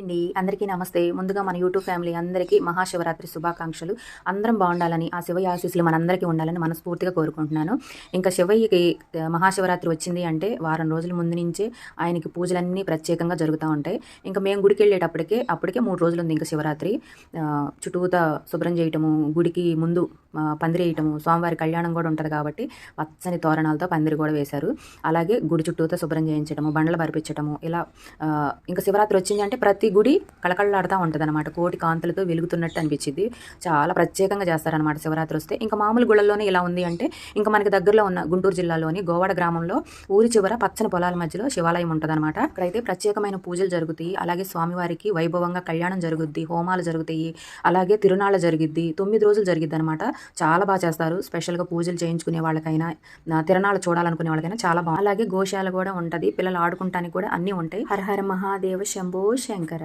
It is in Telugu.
అండి అందరికీ నమస్తే. ముందుగా మన యూట్యూబ్ ఫ్యామిలీ అందరికీ మహాశివరాత్రి శుభాకాంక్షలు. అందరం బాగుండాలని, ఆ శివయ్య ఆశీస్సులు మనందరికీ ఉండాలని మనస్ఫూర్తిగా కోరుకుంటున్నాను. ఇంకా శివయ్యకి మహాశివరాత్రి వచ్చింది అంటే వారం రోజుల ముందు నుంచే ఆయనకి పూజలన్నీ ప్రత్యేకంగా జరుగుతూ ఉంటాయి. ఇంకా మేము గుడికి వెళ్ళేటప్పటికే అప్పటికే 3 రోజులు ఉంది ఇంకా శివరాత్రి. చుట్టూతా శుభ్రం చేయటము, గుడికి ముందు పందిరి వేయటము, స్వామివారి కళ్యాణం కూడా ఉంటుంది కాబట్టి పచ్చని తోరణాలతో పందిరి కూడా వేశారు. అలాగే గుడి చుట్టూతో శుభ్రం చేయించడము, బండలు బరిపించడము, ఇలా ఇంకా శివరాత్రి వచ్చింది అంటే ప్రతి గుడి కళకళలాడుతూ ఉంటుంది అనమాట. కోటి కాంతులతో వెలుగుతున్నట్టు అనిపించింది. చాలా ప్రత్యేకంగా చేస్తారనమాట శివరాత్రి వస్తే. ఇంకా మామూలు గుళ్ళల్లోనే ఇలా ఉంది అంటే ఇంకా మనకి దగ్గరలో ఉన్న గుంటూరు జిల్లాలోని గోవాడ గ్రామంలో ఊరి చివర పచ్చని పొలాల మధ్యలో శివాలయం ఉంటుందన్నమాట. అక్కడైతే ప్రత్యేకమైన పూజలు జరుగుతాయి. అలాగే స్వామివారికి వైభవంగా కళ్యాణం జరుగుద్ది, హోమాలు జరుగుతాయి, అలాగే తిరునాళ్ళ జరిగిద్ది. 9 రోజులు జరిగిద్ది అనమాట. చాలా బాగా చేస్తారు. స్పెషల్గా పూజలు చేయించుకునే వాళ్ళకైనా, తిరణాలు చూడాలనుకునే వాళ్ళకైనా చాలా బాగుంది. అలాగే గోశాల కూడా ఉంటుంది, పిల్లలు ఆడుకుంటానికి కూడా అన్నీ ఉంటాయి. హర హర మహాదేవ శంభో శంకర.